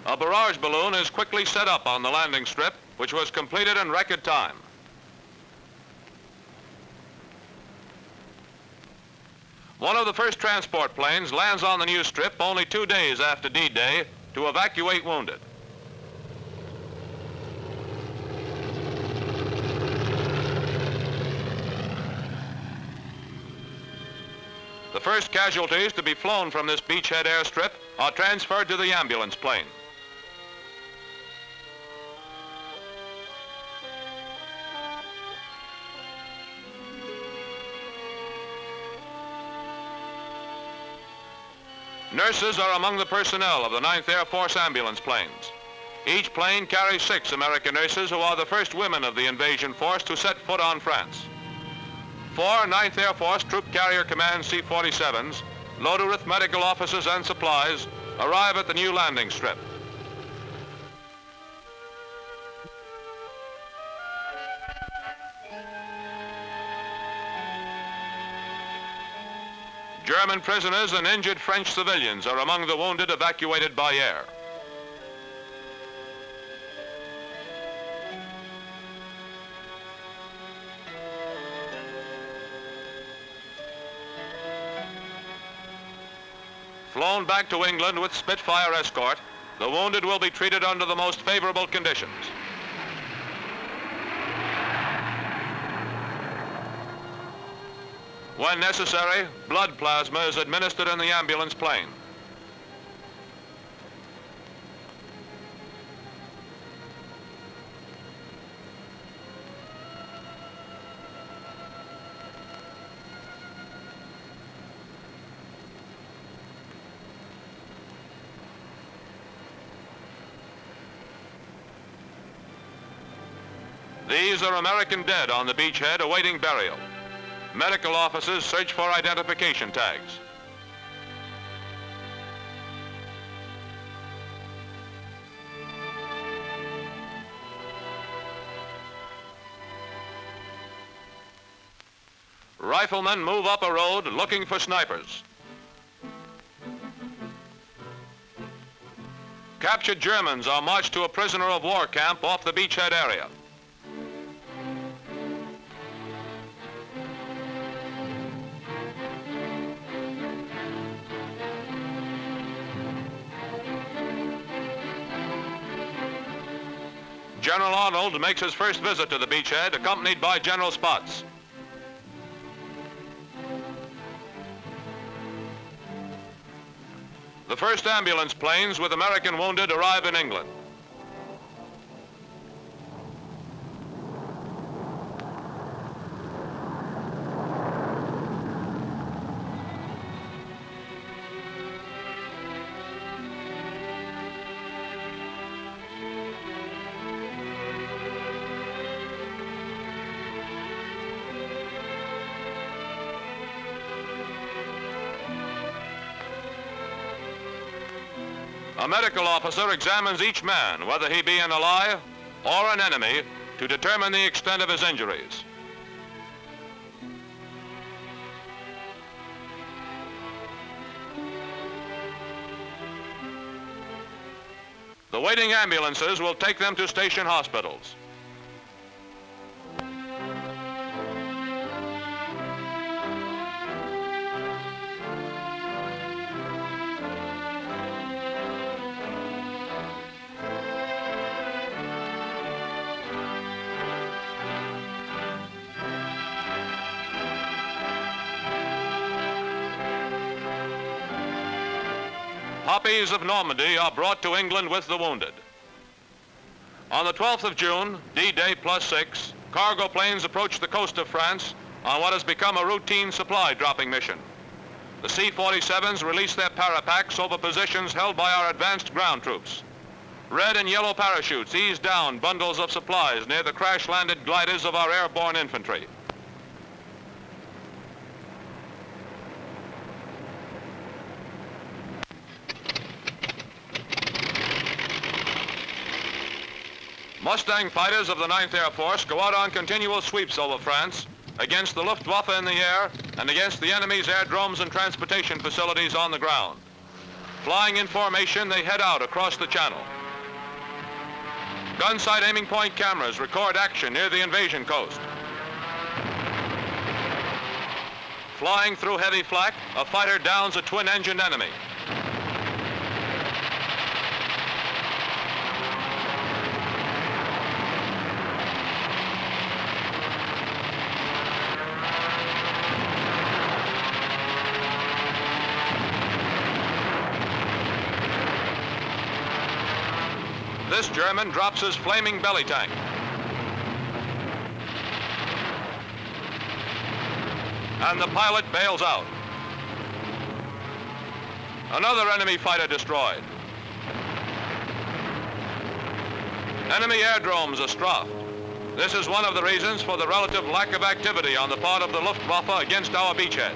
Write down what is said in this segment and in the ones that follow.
A barrage balloon is quickly set up on the landing strip, which was completed in record time. One of the first transport planes lands on the new strip only 2 days after D-Day to evacuate wounded. The first casualties to be flown from this beachhead airstrip are transferred to the ambulance plane. Nurses are among the personnel of the 9th Air Force ambulance planes. Each plane carries 6 American nurses who are the first women of the invasion force to set foot on France. 4 9th Air Force Troop Carrier Command C-47s, loaded with medical officers and supplies, arrive at the new landing strip. German prisoners and injured French civilians are among the wounded evacuated by air. Flown back to England with Spitfire escort, the wounded will be treated under the most favorable conditions. When necessary, blood plasma is administered in the ambulance plane. These are American dead on the beachhead awaiting burial. Medical officers search for identification tags. Riflemen move up a road looking for snipers. Captured Germans are marched to a prisoner of war camp off the beachhead area. General Arnold makes his first visit to the beachhead, accompanied by General Spaatz. The first ambulance planes with American wounded arrive in England. A medical officer examines each man, whether he be an ally or an enemy, to determine the extent of his injuries. The waiting ambulances will take them to station hospitals. Poppies of Normandy are brought to England with the wounded. On the 12th of June, D-Day +6, cargo planes approach the coast of France on what has become a routine supply dropping mission. The C-47s release their parapacks over positions held by our advanced ground troops. Red and yellow parachutes ease down bundles of supplies near the crash-landed gliders of our airborne infantry. Mustang fighters of the 9th Air Force go out on continual sweeps over France against the Luftwaffe in the air and against the enemy's airdromes and transportation facilities on the ground. Flying in formation, they head out across the channel. Gun sight aiming point cameras record action near the invasion coast. Flying through heavy flak, a fighter downs a twin-engined enemy. This German drops his flaming belly tank. And the pilot bails out. Another enemy fighter destroyed. Enemy airdromes are strafed. This is one of the reasons for the relative lack of activity on the part of the Luftwaffe against our beachhead.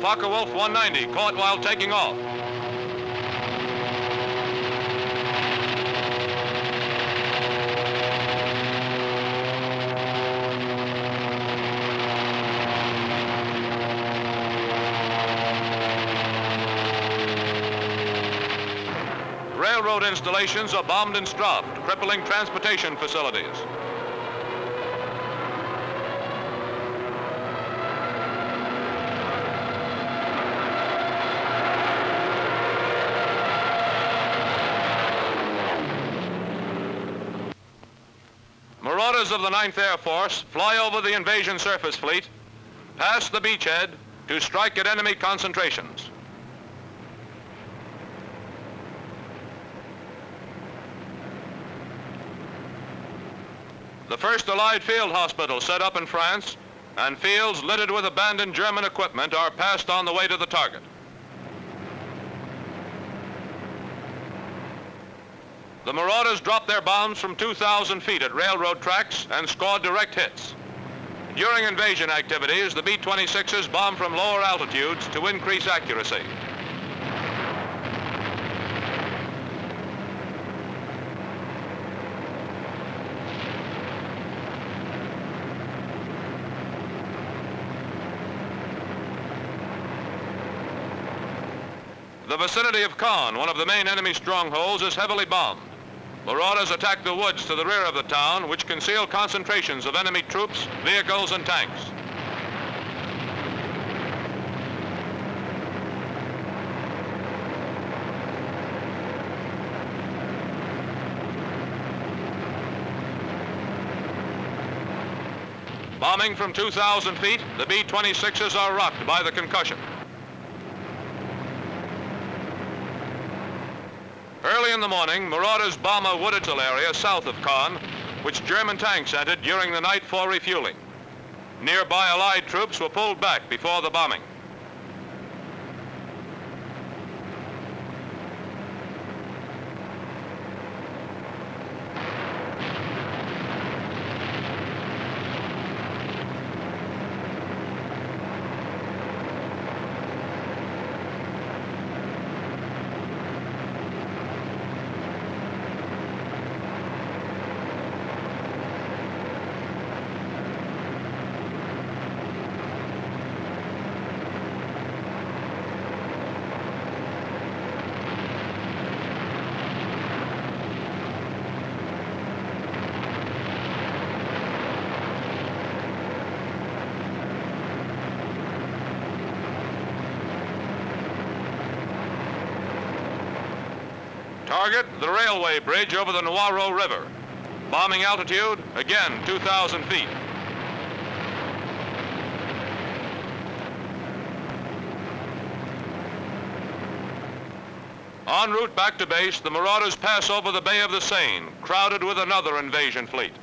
Focke-Wulf 190 caught while taking off. Railroad installations are bombed and strafed, crippling transportation facilities. Marauders of the 9th Air Force fly over the invasion surface fleet, past the beachhead to strike at enemy concentrations. The first Allied field hospital set up in France and fields littered with abandoned German equipment are passed on the way to the target. The Marauders dropped their bombs from 2,000 feet at railroad tracks and scored direct hits. During invasion activities, the B-26s bombed from lower altitudes to increase accuracy. The vicinity of Caen, one of the main enemy strongholds, is heavily bombed. Marauders attack the woods to the rear of the town, which conceal concentrations of enemy troops, vehicles, and tanks. Bombing from 2,000 feet, the B-26s are rocked by the concussion. Early in the morning, Marauders bomb a wooded area south of Caen, which German tanks entered during the night for refueling. Nearby Allied troops were pulled back before the bombing. Target, the railway bridge over the Noiro River. Bombing altitude, again, 2,000 feet. En route back to base, the Marauders pass over the Bay of the Seine, crowded with another invasion fleet.